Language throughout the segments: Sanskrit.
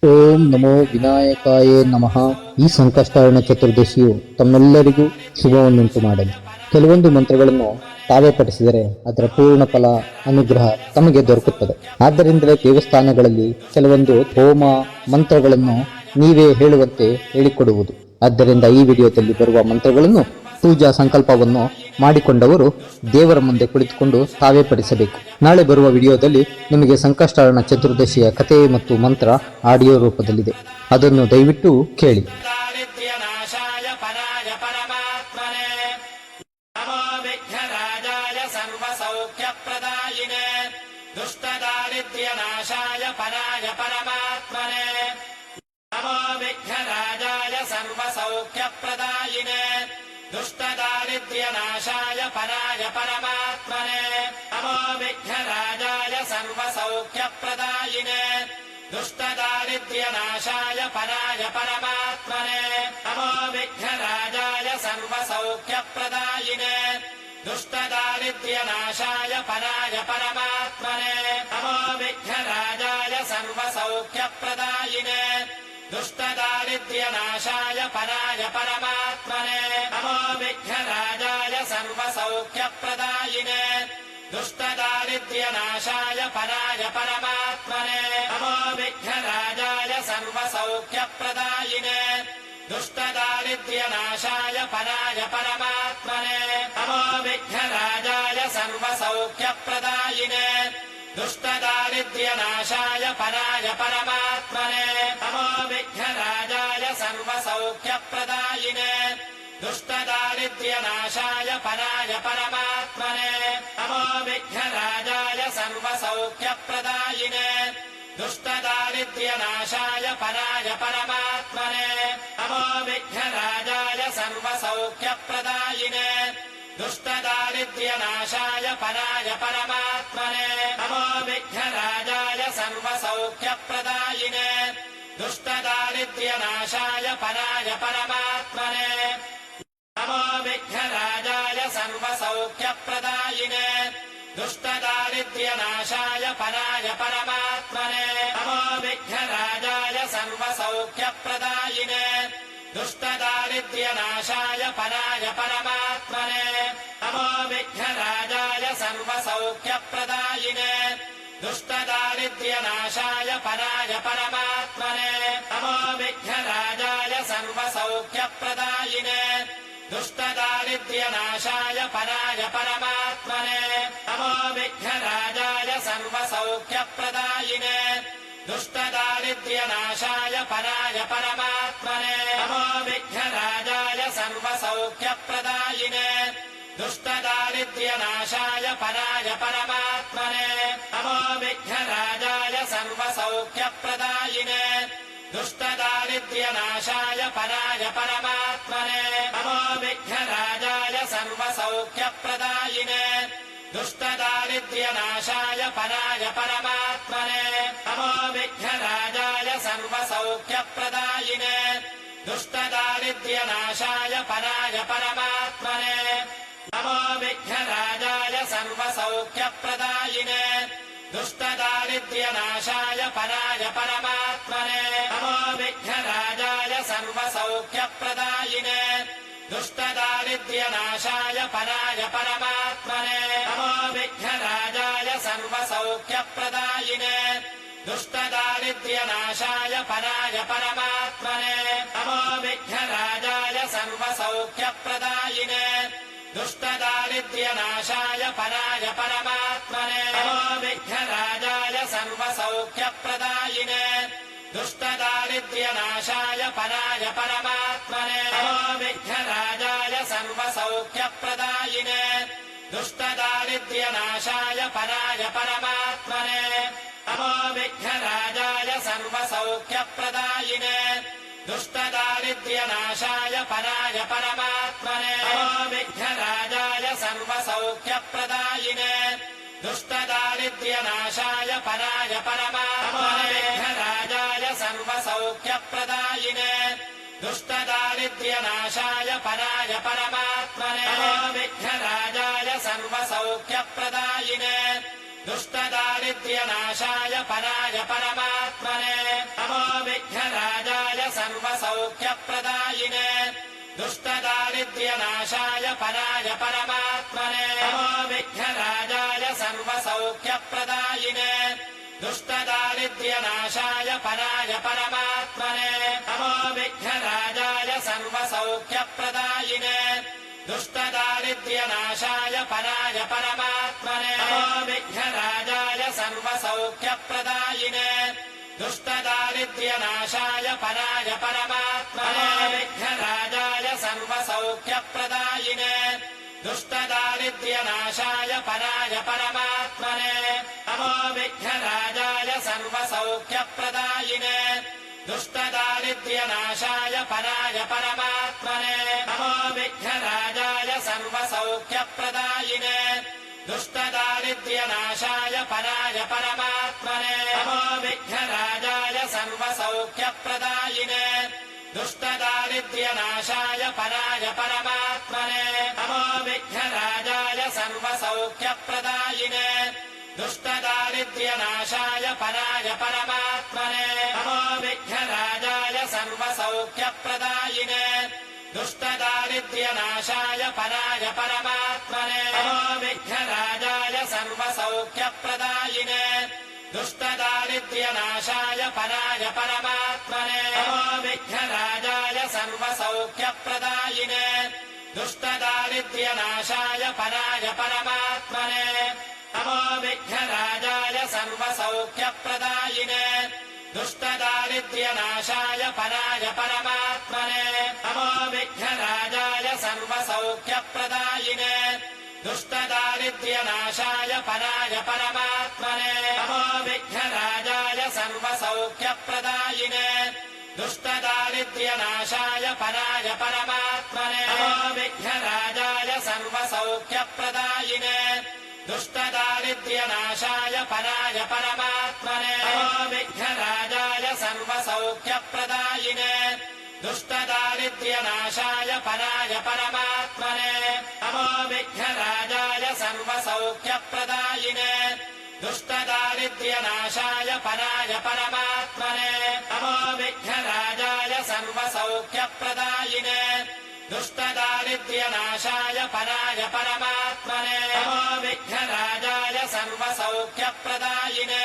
ಓಂ ನಮೋ ವಿನಾಯಕಾಯೇ ನಮಃ. ಈ ಸಂಕಷ್ಟಹರಣ ಚತುರ್ದಶಿಯು ತಮ್ಮೆಲ್ಲರಿಗೂ ಶುಭವನ್ನುಂಟು ಮಾಡಲಿ. ಕೆಲವೊಂದು ಮಂತ್ರಗಳನ್ನು ತಾವೇ ಪಠಿಸಿದರೆ ಅದರ ಪೂರ್ಣ ಫಲ ಅನುಗ್ರಹ ತಮಗೆ ದೊರಕುತ್ತದೆ. ಆದ್ದರಿಂದಲೇ ದೇವಸ್ಥಾನಗಳಲ್ಲಿ ಕೆಲವೊಂದು ಹೋಮ ಮಂತ್ರಗಳನ್ನು ನೀವೇ ಹೇಳುವಂತೆ ಹೇಳಿಕೊಡುವುದು. ಆದ್ದರಿಂದ ಈ ವಿಡಿಯೋದಲ್ಲಿ ಬರುವ ಮಂತ್ರಗಳನ್ನು ಪೂಜಾ ಸಂಕಲ್ಪವನ್ನು ಮಾಡಿಕೊಂಡವರು ದೇವರ ಮುಂದೆ ಕುಳಿತುಕೊಂಡು ತಾವೇ ಪಠಿಸಬೇಕು. ನಾಳೆ ಬರುವ ವಿಡಿಯೋದಲ್ಲಿ ನಿಮಗೆ ಸಂಕಷ್ಟಹರಣ ಚತುರ್ದಶಿಯ ಕಥೆ ಮತ್ತು ಮಂತ್ರ ಆಡಿಯೋ ರೂಪದಲ್ಲಿದೆ. ಅದನ್ನು ದಯವಿಟ್ಟು ಕೇಳಿ. दुष्टदारिद्र्यनाशाय पराय परमात्मने नमो विघ्नराजाय सर्वसौख्यप्रदायिने दुष्टदारिद्र्यनाशाय पराय परमात्मने नमो विघ्नराजाय सर्वसौख्यप्रदायिने दुष्टदारिद्र्यनाशाय पराय परमात्मने नमो विघ्नराजाय सर्वसौख्यप्रदायिने दुष्टदारिद्र्यनाशाय पराय परमात्मने नमो विघ्नराजाय सर्वसौख्यप्रदायिने दुष्टदारिद्र्यनाशाय पराय परमात्मने नमो विघ्नराजाय सर्वसौख्यप्रदायिने दुष्टदारिद्र्यनाशाय पराय परमात्मने नमो विघ्नराजाय सर्वसौख्यप्रदायिने दुष्टदारिद्र्यनाशाय पराय परमात्मने नमो विघ्नराजाय सर्वसौख्यप्रदायिने दुष्टदारिद्र्यनाशाय पराय परमात्मने नमो विघ्नराजाय सर्वसौख्यप्रदायिने दुष्टदारिद्र्यनाशाय पराय परमात्मने नमो विघ्नराजाय सर्वसौख्यप्रदायिने दुष्टदारिद्र्यनाशाय पराय परमात्मने नमो विघ्नराजाय सर्वसौख्यप्रदायिने दुष्टदारिद्र्यनाशाय पराय परमात्मने नमो विघ्नराजाय सर्वसौख्यप्रदायिने दुष्टदारिद्र्यनाशाय पराय परमात्मने नमो विघ्नराजाय सर्वसौख्यप्रदायिने दुष्टदारिद्र्यनाशाय पराय परमात्मने नमो विघ्नराजाय सर्वसौख्यप्रदायिने दुष्टदारिद्र्यनाशाय पराय परमात्मने नमो विघ्नराजाय सर्वसौख्यप्रदायिने दुष्टदारिद्र्यनाशाय पराय परमात्मने नमो विघ्नराजाय सर्वसौख्यप्रदायिने दुष्टदारिद्र्यनाशाय पराय परमात्मने नमो विघ्नराजाय सर्वसौख्यप्रदायिने दुष्टदारिद्र्यनाशाय पराय परमात्मने नमो विघ्नराजाय सर्वसौख्यप्रदायिने दुष्टदारिद्र्यनाशाय पराय परमात्मने नमो विघ्नराजाय सर्वसौख्यप्रदायिने दुष्टदारिद्र्यनाशाय पराय परमात्मने नमो विघ्नराजाय सर्वसौख्यप्रदायिने दुष्टदारिद्र्यनाशाय पराय परमात्मने नमो विघ्नराजाय सर्वसौख्यप्रदायिने दुष्टदारिद्र्यनाशाय पराय परमात्मने नमो विघ्नराजाय सर्वसौख्यप्रदायिने दुष्टदारिद्र्यनाशाय पराय परमात्मने नमो विघ्नराजाय सर्वसौख्यप्रदायिने दुष्टदारिद्र्यनाशाय पराय परमात्मने नमो विघ्नराजाय सर्वसौख्यप्रदायिने दुष्टदारिद्र्यनाशाय पराय परमात्मने नमो विघ्नराजाय सर्वसौख्यप्रदायिने दुष्टदारिद्र्यनाशाय पराय परमात्मने नमो विघ्नराजाय सर्वसौख्यप्रदायिने दुष्टदारिद्र्यनाशाय पराय परमात्मने नमो विघ्नराजाय सर्वसौख्यप्रदायिने दुष्टदारिद्र्यनाशाय पराय परमात्मने नमो विघ्नराजाय सर्वसौख्यप्रदायिने दुष्टदारिद्र्यनाशाय पराय परमात्मने विघ्नराजाय सर्वसौख्यप्रदायिने दुष्टदारिद्र्यनाशाय पराय परमात्मने नमो विघ्नराजाय सर्वसौख्यप्रदायिने दुष्टदारिद्र्यनाशाय पराय परमात्मने नमो विघ्नराजाय सर्वसौख्यप्रदायिने दुष्टदारिद्र्यनाशाय पराय परमात्मने नमो विघ्नराजाय सर्वसौख्यप्रदायिने दुष्टदारिद्र्यनाशाय पराय परमात्मने नमो विघ्नराजाय सर्वसौख्यप्रदायिने दुष्टदारिद्र्यनाशाय पराय परमात्मने नमो विघ्नराजाय सर्वसौख्यप्रदायिने दुष्टदारिद्र्यनाशाय पराय परमात्मने विघ्नराजाय सर्वसौख्यप्रदायिने दुष्टदारिद्र्यनाशाय पराय परमात्मने नमो विघ्नराजाय सर्वसौख्यप्रदायिने दुष्टदारिद्र्यनाशाय पराय परमात्मने नमो विघ्नराजाय सर्वसौख्यप्रदायिने दुष्टदारिद्र्यनाशाय पराय परमात्मने नमो विघ्नराजाय सर्वसौख्यप्रदायिने दुष्टदारिद्र्यनाशाय पराय परमात्मने नमो विघ्नराजाय सर्वसौख्यप्रदायिने दुष्टदारिद्र्यनाशाय पराय परमात्मने नमो विघ्नराजाय सर्वसौख्यप्रदायिने दुष्टदारिद्र्यनाशाय पराय परमात्मने नमो विघ्नराजाय सर्वसौख्यप्रदायिने दुष्टदारिद्र्यनाशाय पराय परमात्मने नमो विघ्नराजाय सर्वसौख्यप्रदायिने दुष्टदारिद्र्यनाशाय पराय परमात्मने नमो विघ्नराजाय सर्वसौख्यप्रदायिने दुष्टदारिद्र्यनाशाय पराय परमात्मने नमो विघ्नराजाय सर्वसौख्यप्रदायिने दुष्टदारिद्र्यनाशाय पराय परमात्मने नमो विघ्नराजाय सर्वसौख्यप्रदायिने दुष्टदारिद्र्यनाशाय पराय परमात्मने नमो विघ्नराजाय सर्वसौख्यप्रदायिने दुष्टदारिद्र्यनाशाय पराय परमात्मने नमो विघ्नराजाय सर्वसौख्यप्रदायिने दुष्टदारिद्र्यनाशाय पराय परमात्मने नमो विघ्नराजाय सर्वसौख्यप्रदायिने दुष्टदारिद्र्यनाशाय पराय परमात्मने नमो विघ्नराजाय सर्वसौख्यप्रदायिने दुष्टदारिद्र्यनाशाय पराय परमात्मने नमो विघ्नराजाय सर्वसौख्यप्रदायिने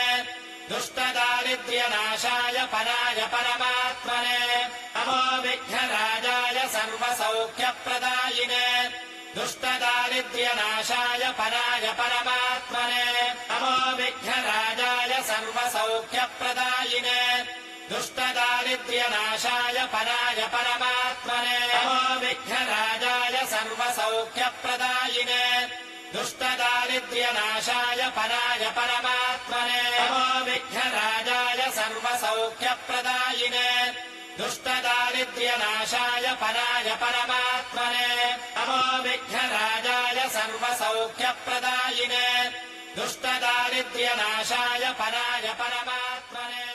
दुष्टदारिद्र्यनाशाय पराय परमात्मने नमो विघ्नराजाय सर्वसौख्यप्रदायिने दुष्टदारिद्र्यनाशाय पराय परमात्मने नमो विघ्नराजाय सर्वसौख्यप्रदायिने दुष्टदारिद्र्यनाशाय पराय परमात्मने नमो विघ्नराजाय सर्वसौख्यप्रदायिने दुष्टदारिद्र्यनाशाय पराय परमात्मने नमो विघ्नराजाय सर्वसौख्यप्रदायिने दुष्टदारिद्र्यनाशाय पराय परमात्मने नमो विघ्नराजाय सर्वसौख्यप्रदायिने दुष्टदारिद्र्यनाशाय पराय परमात्मने